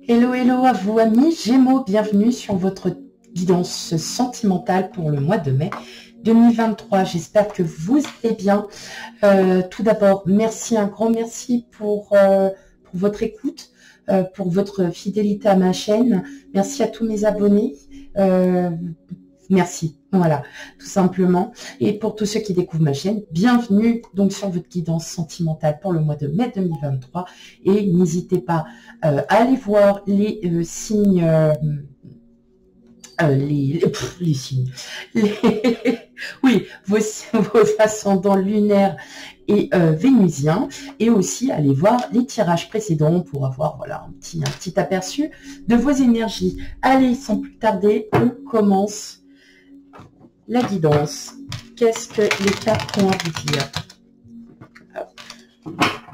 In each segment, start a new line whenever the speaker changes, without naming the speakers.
Hello, hello à vous amis Gémeaux, bienvenue sur votre guidance sentimentale pour le mois de mai 2023. J'espère que vous allez bien. Tout d'abord, merci, un grand merci pour votre écoute, pour votre fidélité à ma chaîne. Merci à tous mes abonnés. Merci, voilà, tout simplement. Et pour tous ceux qui découvrent ma chaîne, bienvenue donc sur votre guidance sentimentale pour le mois de mai 2023. Et n'hésitez pas à aller voir les signes, les signes, oui, vos ascendants lunaires et vénusiens, et aussi aller voir les tirages précédents pour avoir voilà un petit aperçu de vos énergies. Allez, sans plus tarder, on commence la guidance. Qu'est-ce que les cartes ont à vous dire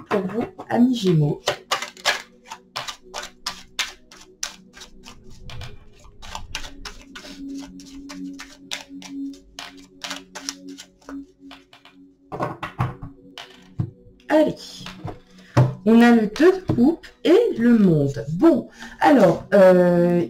pour vous, amis Gémeaux? Allez, on a le 2 de coupe et le monde. Bon, alors,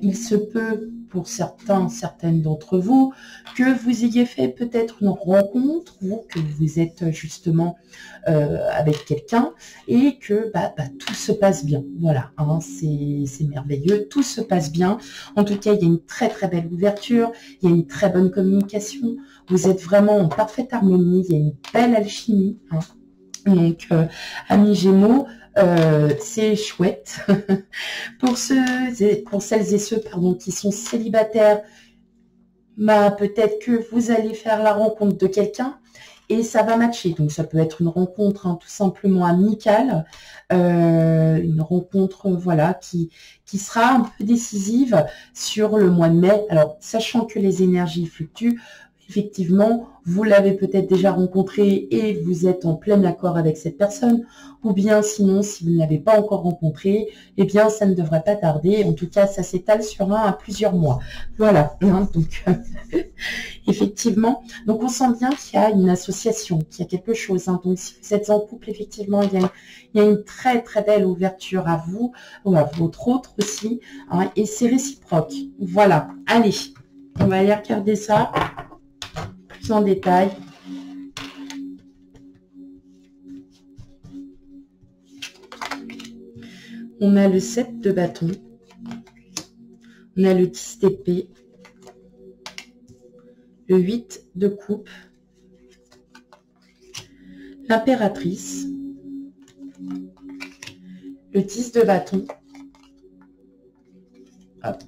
il se peut pour certaines d'entre vous, que vous ayez fait peut-être une rencontre ou que vous êtes justement avec quelqu'un et que tout se passe bien. Voilà, hein, c'est merveilleux, tout se passe bien. En tout cas, il y a une très très belle ouverture, il y a une très bonne communication. Vous êtes vraiment en parfaite harmonie, il y a une belle alchimie. Hein. Donc, amis Gémeaux, c'est chouette. Pour celles et ceux qui sont célibataires, peut-être que vous allez faire la rencontre de quelqu'un et ça va matcher. Donc, ça peut être une rencontre tout simplement amicale, une rencontre voilà qui sera un peu décisive sur le mois de mai. Alors, sachant que les énergies fluctuent, effectivement, vous l'avez peut-être déjà rencontré et vous êtes en plein accord avec cette personne, ou bien sinon, si vous ne l'avez pas encore rencontré, eh bien, ça ne devrait pas tarder. En tout cas, ça s'étale sur à plusieurs mois. Voilà, hein, donc, effectivement, donc on sent bien qu'il y a une association, qu'il y a quelque chose. Hein, donc, si vous êtes en couple, effectivement, il y a une très, très belle ouverture à vous, ou à votre autre aussi, hein, et c'est réciproque. Voilà, allez, on va aller regarder ça en détail. On a le 7 de bâton, on a le 10 d'épée, le 8 de coupe, l'impératrice, le 10 de bâton, hop.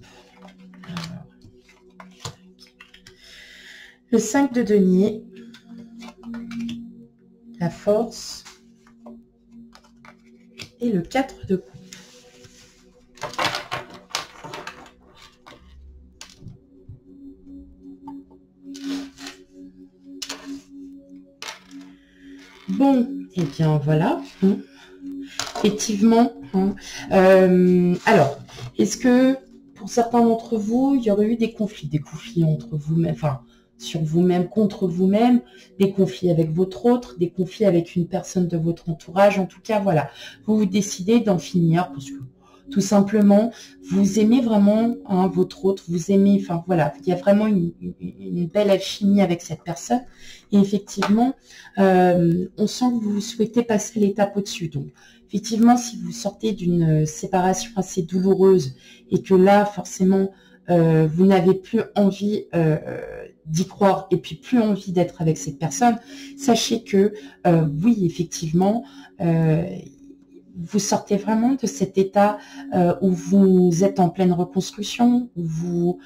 Le 5 de denier, la force et le 4 de coupe. Bon, et bien voilà. Effectivement. Alors, est-ce que pour certains d'entre vous, il y aurait eu des conflits entre vous-même, enfin, sur vous-même, contre vous-même, des conflits avec votre autre, des conflits avec une personne de votre entourage. En tout cas, voilà, vous décidez d'en finir parce que tout simplement, vous aimez vraiment votre autre, vous aimez, enfin voilà, il y a vraiment une belle alchimie avec cette personne. Et effectivement, on sent que vous souhaitez passer l'étape au-dessus. Donc, effectivement, si vous sortez d'une séparation assez douloureuse et que là, forcément, vous n'avez plus envie d'y croire et puis plus envie d'être avec cette personne, sachez que oui, effectivement, vous sortez vraiment de cet état où vous êtes en pleine reconstruction, où vous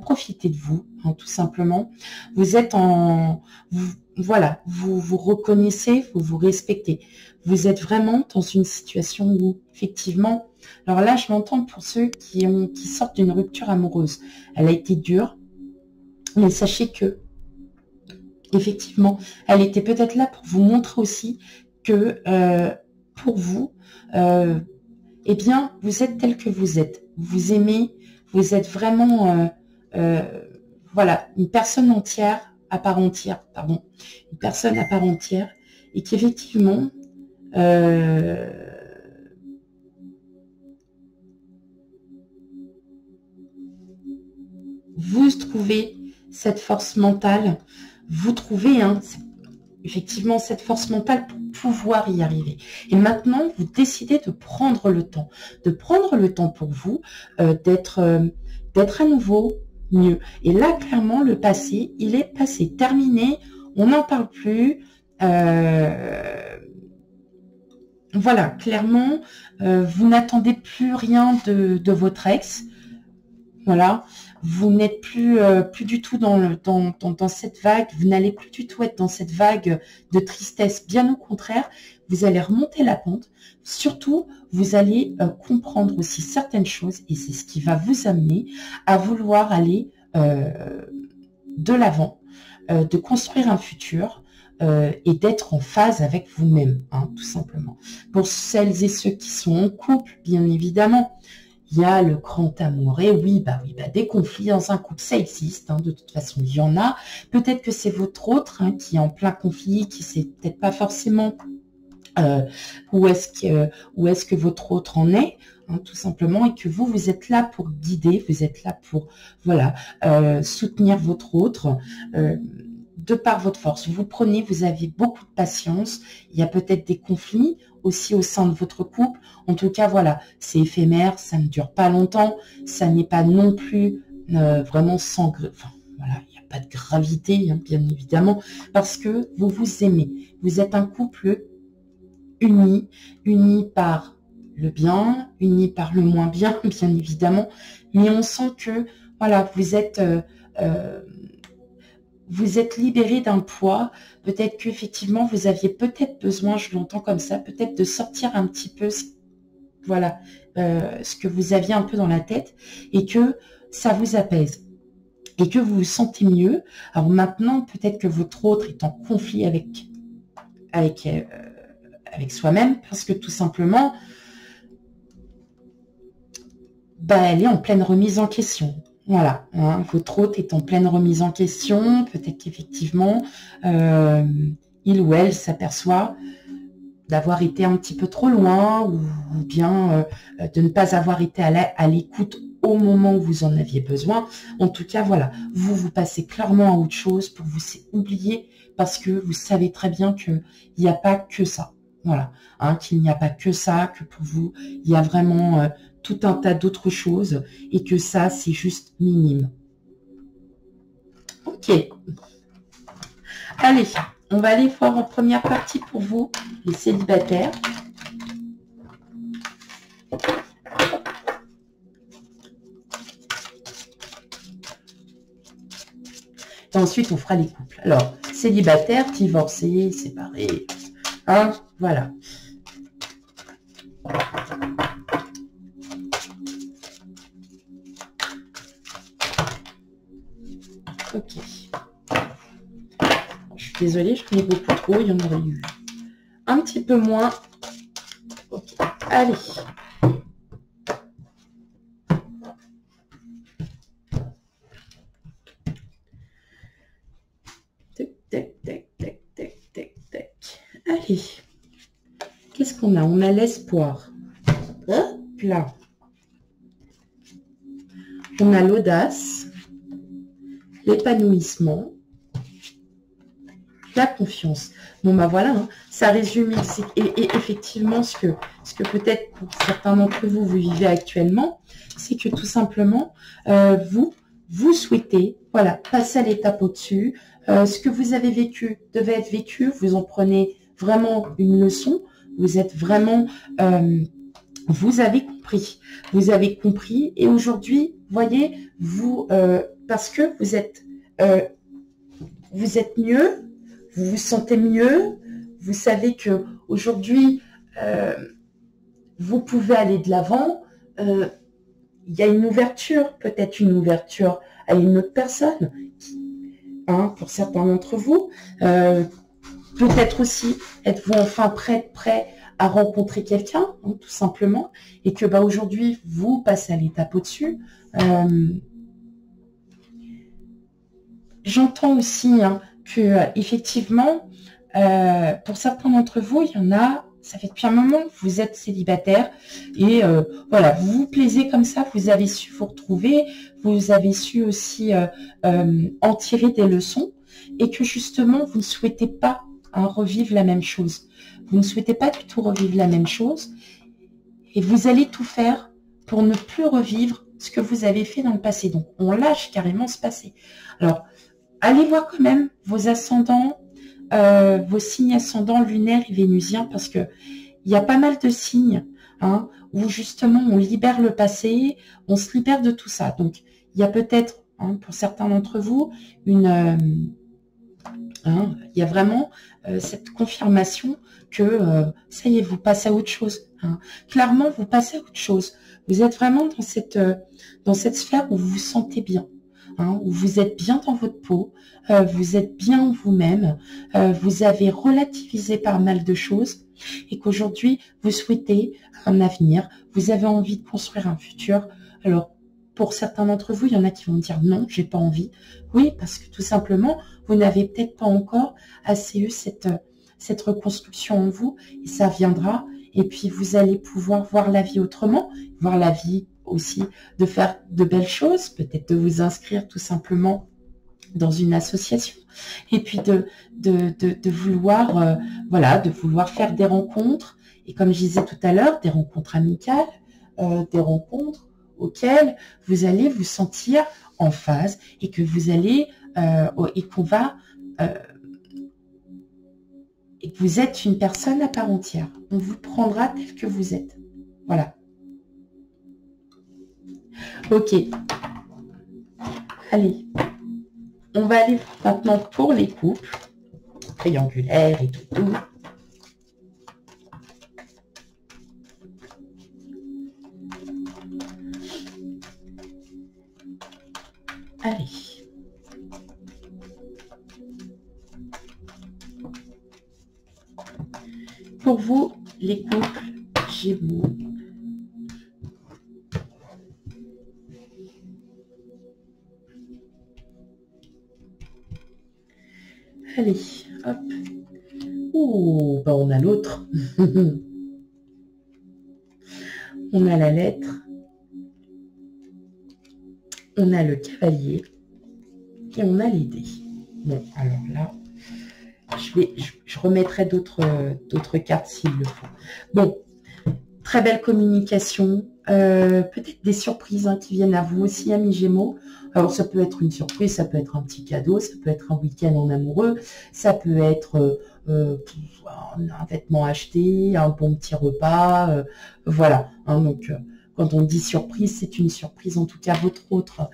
profitez de vous, hein, tout simplement. Vous êtes voilà, vous reconnaissez, vous vous respectez. Vous êtes vraiment dans une situation où, effectivement, alors là, je m'entends pour ceux qui sortent d'une rupture amoureuse. Elle a été dure, mais sachez que, effectivement, elle était peut-être là pour vous montrer aussi que, pour vous, eh bien, vous êtes tel que vous êtes. Vous aimez, vous êtes vraiment, voilà, une personne entière, à part entière, pardon, une personne à part entière, et qu'effectivement, trouvez cette force mentale, vous trouvez effectivement cette force mentale pour pouvoir y arriver. Et maintenant, vous décidez de prendre le temps pour vous, d'être à nouveau mieux. Et là, clairement, le passé, il est passé, terminé, on n'en parle plus. Voilà, clairement, vous n'attendez plus rien de votre ex. Voilà, vous n'êtes plus du tout dans cette vague, vous n'allez plus du tout être dans cette vague de tristesse, bien au contraire, vous allez remonter la pente. Surtout, vous allez comprendre aussi certaines choses, et c'est ce qui va vous amener à vouloir aller de l'avant, de construire un futur, et d'être en phase avec vous-même, tout simplement. Pour celles et ceux qui sont en couple, bien évidemment, il y a le grand amour. Et oui, des conflits dans un couple, ça existe. De toute façon, il y en a. Peut-être que c'est votre autre qui est en plein conflit, qui sait peut-être pas forcément où est-ce que votre autre en est, tout simplement, et que vous êtes là pour guider, vous êtes là pour, voilà, soutenir votre autre. De par votre force, vous avez beaucoup de patience, il y a peut-être des conflits aussi au sein de votre couple, en tout cas voilà, c'est éphémère, ça ne dure pas longtemps, ça n'est pas non plus vraiment sans, voilà, il n'y a pas de gravité, bien évidemment, parce que vous vous aimez, vous êtes un couple uni par le bien, uni par le moins bien, bien évidemment, mais on sent que, voilà, vous êtes libéré d'un poids, peut-être qu'effectivement, vous aviez peut-être besoin, je l'entends comme ça, peut-être de sortir un petit peu, voilà, ce que vous aviez un peu dans la tête, et que ça vous apaise, et que vous vous sentez mieux. Alors maintenant, peut-être que votre autre est en conflit avec soi-même, parce que tout simplement, elle est en pleine remise en question. Voilà, votre hôte est en pleine remise en question, peut-être qu'effectivement, il ou elle s'aperçoit d'avoir été un petit peu trop loin, ou bien de ne pas avoir été à l'écoute au moment où vous en aviez besoin. En tout cas, voilà, vous passez clairement à autre chose pour vous oublier, parce que vous savez très bien qu'il n'y a pas que ça. Voilà, qu'il n'y a pas que ça, que pour vous, il y a vraiment tout un tas d'autres choses, et que ça, c'est juste minime. Ok. Allez, on va aller voir en première partie pour vous, les célibataires. Et ensuite, on fera les couples. Alors, célibataires, divorcés, séparés. Voilà. Ok. Je suis désolée, je connais beaucoup trop. Il y en aurait eu un petit peu moins. Ok. Allez. Tac, tac, tac, tac, tac, tac, tac. Allez. Qu'est-ce qu'on a? On a l'espoir. Hop là. On a l'audace, l'épanouissement, la confiance. Bon, voilà, ça résume et effectivement ce que peut-être pour certains d'entre vous, vous vivez actuellement, c'est que tout simplement, vous souhaitez, voilà, passer à l'étape au-dessus. Ce que vous avez vécu devait être vécu, vous en prenez vraiment une leçon, vous êtes vraiment... vous avez compris, et aujourd'hui, voyez, parce que vous êtes mieux, vous vous sentez mieux, vous savez que aujourd'hui vous pouvez aller de l'avant. Il y a une ouverture, peut-être une ouverture à une autre personne, pour certains d'entre vous. Peut-être aussi, êtes-vous enfin prêt à rencontrer quelqu'un, tout simplement, et que aujourd'hui, vous passez à l'étape au-dessus. J'entends aussi que effectivement, pour certains d'entre vous, il y en a ça fait depuis un moment que vous êtes célibataire et voilà, vous vous plaisez comme ça, vous avez su vous retrouver, vous avez su aussi en tirer des leçons et que justement, vous ne souhaitez pas revivre la même chose. Vous ne souhaitez pas du tout revivre la même chose et vous allez tout faire pour ne plus revivre ce que vous avez fait dans le passé. Donc, on lâche carrément ce passé. Alors, allez voir quand même vos ascendants, vos signes ascendants lunaires et vénusiens, parce que il y a pas mal de signes hein, où justement on libère le passé, on se libère de tout ça. Donc, il y a peut-être, hein, pour certains d'entre vous, il y a vraiment cette confirmation que ça y est, vous passez à autre chose. Hein. Clairement, vous passez à autre chose. Vous êtes vraiment dans cette sphère où vous vous sentez bien. Hein, où vous êtes bien dans votre peau, vous êtes bien vous-même, vous avez relativisé pas mal de choses et qu'aujourd'hui, vous souhaitez un avenir, vous avez envie de construire un futur. Alors, pour certains d'entre vous, il y en a qui vont me dire non, j'ai pas envie. Oui, parce que tout simplement, vous n'avez peut-être pas encore assez eu cette reconstruction en vous et ça viendra. Et puis, vous allez pouvoir voir la vie autrement, voir la vie aussi de faire de belles choses, peut-être de vous inscrire tout simplement dans une association et puis de vouloir voilà, de vouloir faire des rencontres et comme je disais tout à l'heure, des rencontres amicales, des rencontres auxquelles vous allez vous sentir en phase et que vous allez et qu'on va et que vous êtes une personne à part entière. On vous prendra tel que vous êtes. Voilà. Ok. Allez. On va aller maintenant pour les couples. Triangulaires et tout. Allez. Pour vous, les couples Gémeaux. Allez, hop. Ouh, ben on a l'autre. On a la lettre. On a le cavalier. Et on a les dés. Bon, alors là, je remettrai d'autres cartes s'il le faut. Bon, très belle communication. Peut-être des surprises hein, qui viennent à vous aussi, amis Gémeaux. Alors, ça peut être une surprise, ça peut être un petit cadeau, ça peut être un week-end en amoureux, ça peut être un vêtement acheté, un bon petit repas, voilà. Hein, donc, quand on dit surprise, c'est une surprise, en tout cas, votre autre,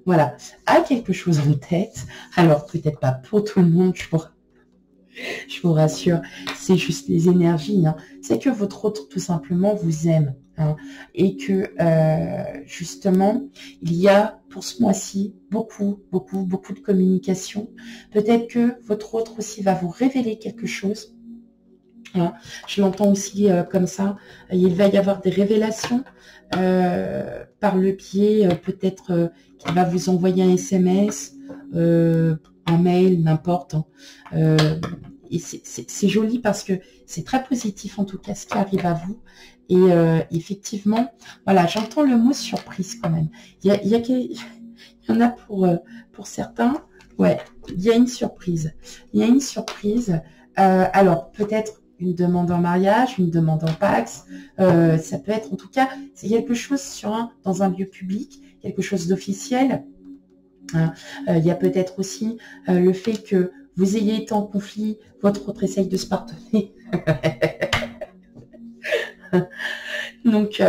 voilà, a quelque chose en tête. Alors, peut-être pas pour tout le monde, je vous rassure, c'est juste les énergies. Hein. C'est que votre autre, tout simplement, vous aime. Hein, et que, justement, il y a, pour ce mois-ci, beaucoup de communication. Peut-être que votre autre aussi va vous révéler quelque chose. Hein. Je l'entends aussi comme ça. Il va y avoir des révélations par le biais, peut-être qu'il va vous envoyer un SMS, un mail, n'importe. Hein. Et c'est joli parce que c'est très positif en tout cas ce qui arrive à vous. Et effectivement, voilà, j'entends le mot surprise quand même. Il y en a pour certains, ouais, il y a une surprise. Il y a une surprise. Alors, peut-être une demande en mariage, une demande en Pax. Ça peut être en tout cas, c'est quelque chose dans un lieu public, quelque chose d'officiel. Hein. Il y a peut-être aussi le fait que vous ayez été en conflit, votre autre essaye de se pardonner. Donc,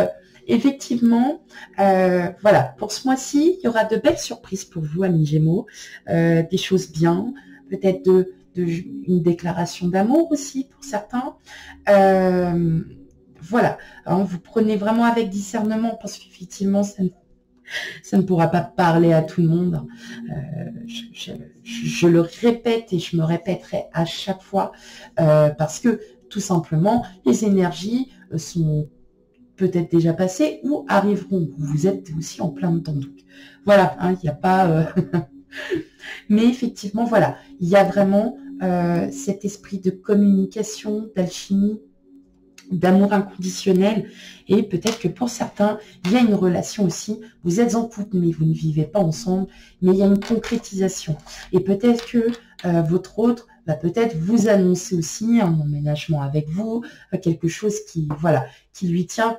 effectivement, voilà, pour ce mois-ci, il y aura de belles surprises pour vous, amis Gémeaux, des choses bien, peut-être une déclaration d'amour aussi pour certains. Voilà, hein, vous prenez vraiment avec discernement parce qu'effectivement, ça ne pourra pas parler à tout le monde. Je le répète et je me répéterai à chaque fois parce que tout simplement, les énergies sont peut-être déjà passées ou arriveront. Vous êtes aussi en plein dedans. Donc, voilà, il n'y a pas... Mais effectivement, voilà, il y a vraiment cet esprit de communication, d'alchimie, d'amour inconditionnel. Et peut-être que pour certains, il y a une relation aussi. Vous êtes en couple, mais vous ne vivez pas ensemble, mais il y a une concrétisation. Et peut-être que votre autre va peut-être vous annoncer aussi un emménagement avec vous, quelque chose qui, voilà, qui lui tient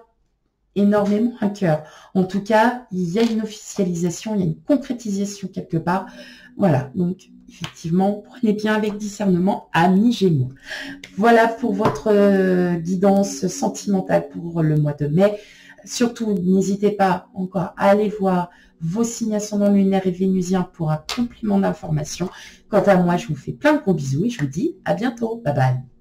énormément à cœur. En tout cas, il y a une officialisation, il y a une concrétisation quelque part. Voilà, donc effectivement, prenez bien avec discernement, amis Gémeaux. Voilà pour votre guidance sentimentale pour le mois de mai. Surtout, n'hésitez pas encore à aller voir vos signes ascendants lunaires et vénusiens pour un complément d'information. Quant à moi, je vous fais plein de gros bisous et je vous dis à bientôt. Bye bye.